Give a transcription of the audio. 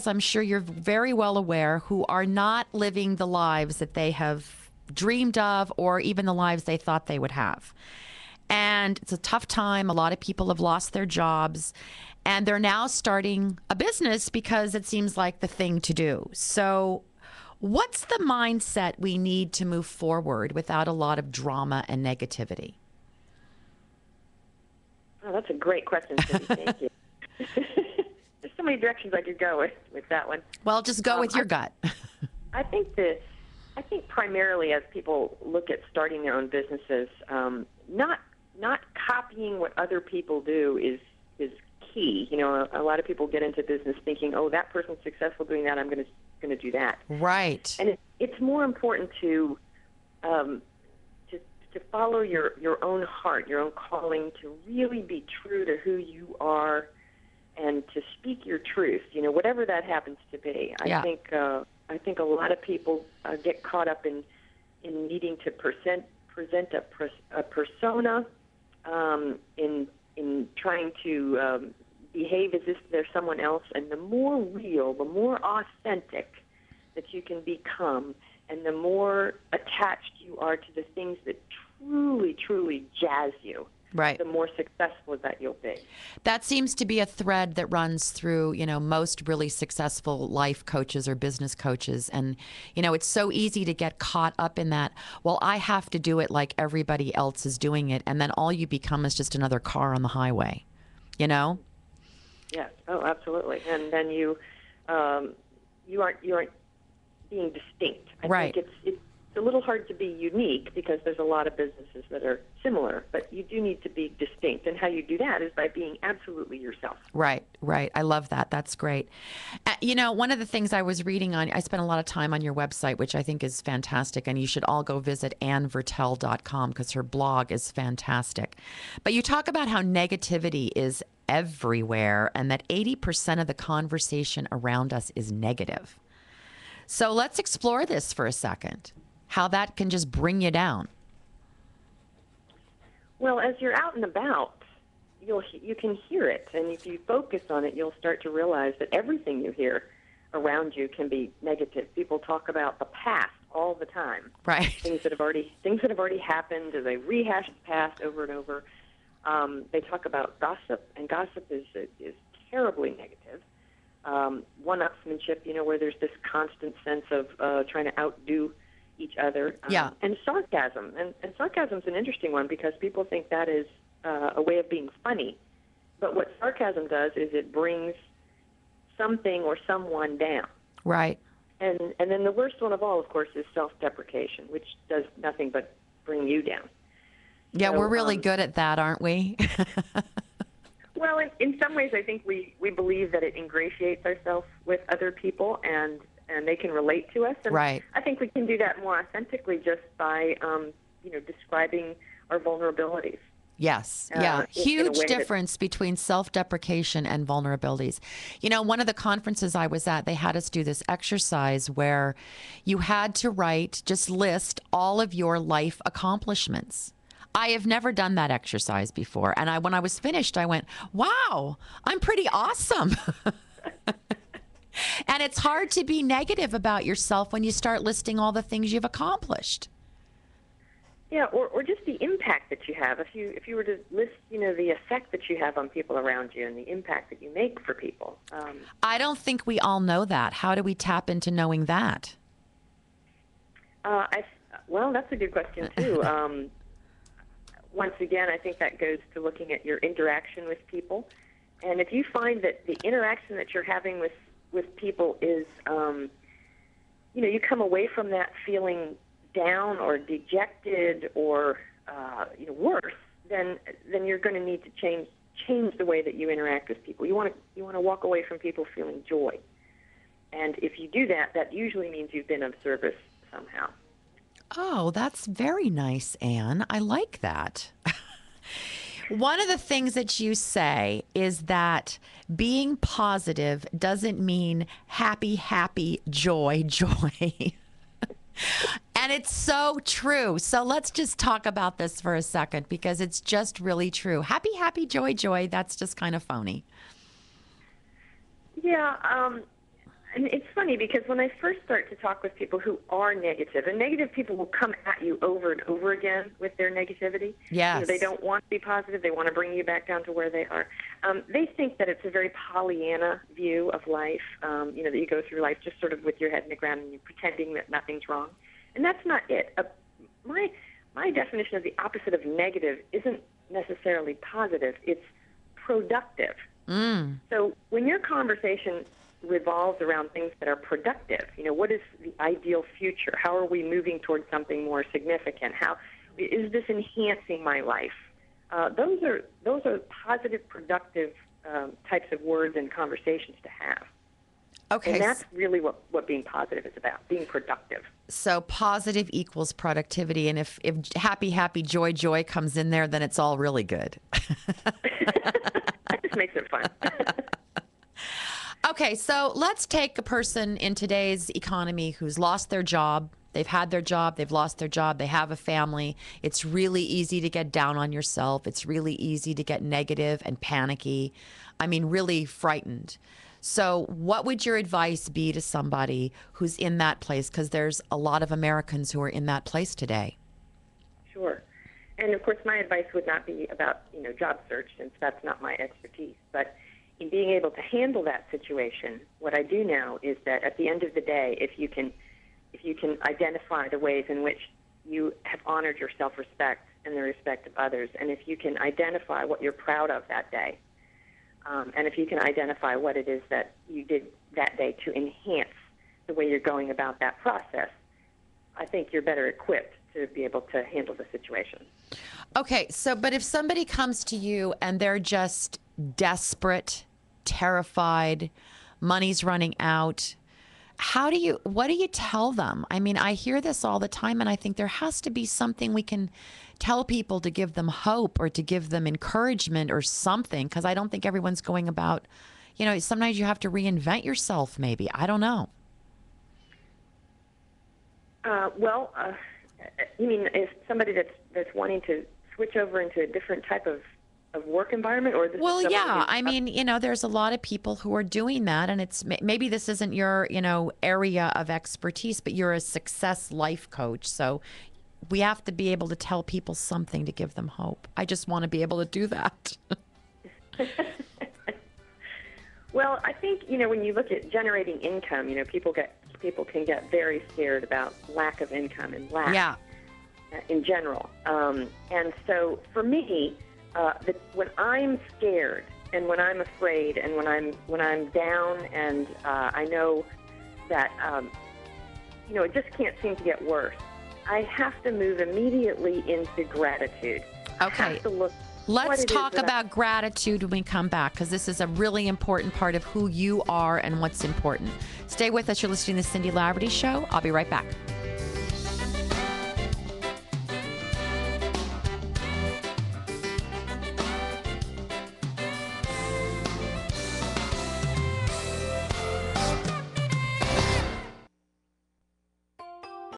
I'm sure you're very well aware, who are not living the lives that they have dreamed of or even the lives they thought they would have. And it's a tough time. A lot of people have lost their jobs and they're now starting a business because it seems like the thing to do. So, what's the mindset we need to move forward without a lot of drama and negativity? Oh, that's a great question, Cindy. Thank you. There's so many directions I could go with that one. Well, just go with your gut. I think primarily as people look at starting their own businesses, not copying what other people do is key. You know, a lot of people get into business thinking, oh, that person's successful doing that, I'm going to do that. Right. And it's more important to follow your own heart, your own calling, to really be true to who you are, and to speak your truth. You know, whatever that happens to be. Yeah. I think a lot of people get caught up in needing to present a persona, in trying to behave as if they're someone else. And the more real, the more authentic that you can become, and the more attached you are to the things that truly, truly jazz you, right, the more successful that you'll be. That seems to be a thread that runs through, most really successful life coaches or business coaches. And, it's so easy to get caught up in that, well, I have to do it like everybody else is doing it. And then all you become is just another car on the highway, Yes. Oh, absolutely. And then you aren't being distinct. I think it's a little hard to be unique because there's a lot of businesses that are similar, but you do need to be distinct. And how you do that is by being absolutely yourself. Right. I love that. That's great. One of the things I was reading I spent a lot of time on your website, which I think is fantastic. And you should all go visit AnnVertel.com because her blog is fantastic. But you talk about how negativity is everywhere and that 80% of the conversation around us is negative. So let's explore this for a second, how that can just bring you down. Well, as you're out and about, you can hear it, and if you focus on it, you'll start to realize that everything you hear around you can be negative. People talk about the past all the time, right? Things that have already happened, or they rehash the past over and over. They talk about gossip, and gossip is terribly negative. One-upsmanship, where there's this constant sense of trying to outdo each other. And sarcasm. And sarcasm's an interesting one because people think that is a way of being funny. But what sarcasm does is it brings something or someone down. Right. And then the worst one of all, of course, is self-deprecation, which does nothing but bring you down. Yeah, so, we're really good at that, aren't we? Well, in some ways, I think we believe that it ingratiates ourselves with other people, and they can relate to us. And right. I think we can do that more authentically just by, describing our vulnerabilities. Yes. Yeah. Huge difference between self-deprecation and vulnerabilities. One of the conferences I was at, they had us do this exercise where you had to just list all of your life accomplishments. I have never done that exercise before. And when I was finished, I went, wow, I'm pretty awesome. And it's hard to be negative about yourself when you start listing all the things you've accomplished. Yeah, or just the impact that you have. If you were to list, the effect that you have on people around you and the impact that you make for people. I don't think we all know that. How do we tap into knowing that? Well, that's a good question, too. Once again, I think that goes to looking at your interaction with people. And if you find that the interaction that you're having with people is, you come away from that feeling down or dejected or, worse, then you're going to need to change the way that you interact with people. You want to walk away from people feeling joy. And if you do that, that usually means you've been of service somehow. Oh, that's very nice, Ann. I like that. One of the things that you say is that being positive doesn't mean happy, joy. And it's so true. So let's just talk about this for a second because it's just really true. Happy, joy. That's just kind of phony. Yeah. And it's funny because when I first start to talk with people who are negative, and negative people will come at you over and over again with their negativity. Yes. They don't want to be positive. They want to bring you back down to where they are. They think that it's a very Pollyanna view of life, that you go through life just sort of with your head in the ground and you're pretending that nothing's wrong. And that's not it. My definition of the opposite of negative isn't necessarily positive. It's productive. So when your conversation revolves around things that are productive, what is the ideal future? How are we moving towards something more significant? How is this enhancing my life? Those are positive, productive types of words and conversations to have. Okay. And that's really what being positive is about, being productive. So positive equals productivity. And if happy, joy comes in there, then it's all really good. That just makes it fun. Okay, so let's take a person in today's economy who's lost their job. They've had their job, they've lost their job, they have a family. It's really easy to get down on yourself. It's really easy to get negative and panicky. I mean, really frightened. So what would your advice be to somebody who's in that place? Because there's a lot of Americans who are in that place today. Sure. And of course, my advice would not be about, job search, since that's not my expertise. But in being able to handle that situation, what I do know is that at the end of the day, if you can identify the ways in which you have honored your self-respect and the respect of others, and if you can identify what you're proud of that day, and if you can identify what it is that you did that day to enhance the way you're going about that process, I think you're better equipped to be able to handle the situation. Okay, but if somebody comes to you and they're just desperate, terrified, money's running out, what do you tell them? I mean, I hear this all the time, and I think there has to be something we can tell people to give them hope or to give them encouragement or something, because I don't think everyone's going about, sometimes you have to reinvent yourself maybe. I don't know. You mean if somebody that's wanting to switch over into a different type of work environment, or I mean, there's a lot of people who are doing that, and it's maybe this isn't your area of expertise, but you're a success life coach, so we have to be able to tell people something to give them hope. I just want to be able to do that. Well, I think when you look at generating income, people can get very scared about lack of income and lack in general, and so for me. When I'm scared and when I'm afraid and when I'm down and I know that it just can't seem to get worse, I have to move immediately into gratitude. Okay. I have to look. Let's talk about gratitude when we come back, because this is a really important part of who you are and what's important. Stay with us. You're listening to the Cindy Laverty Show. I'll be right back.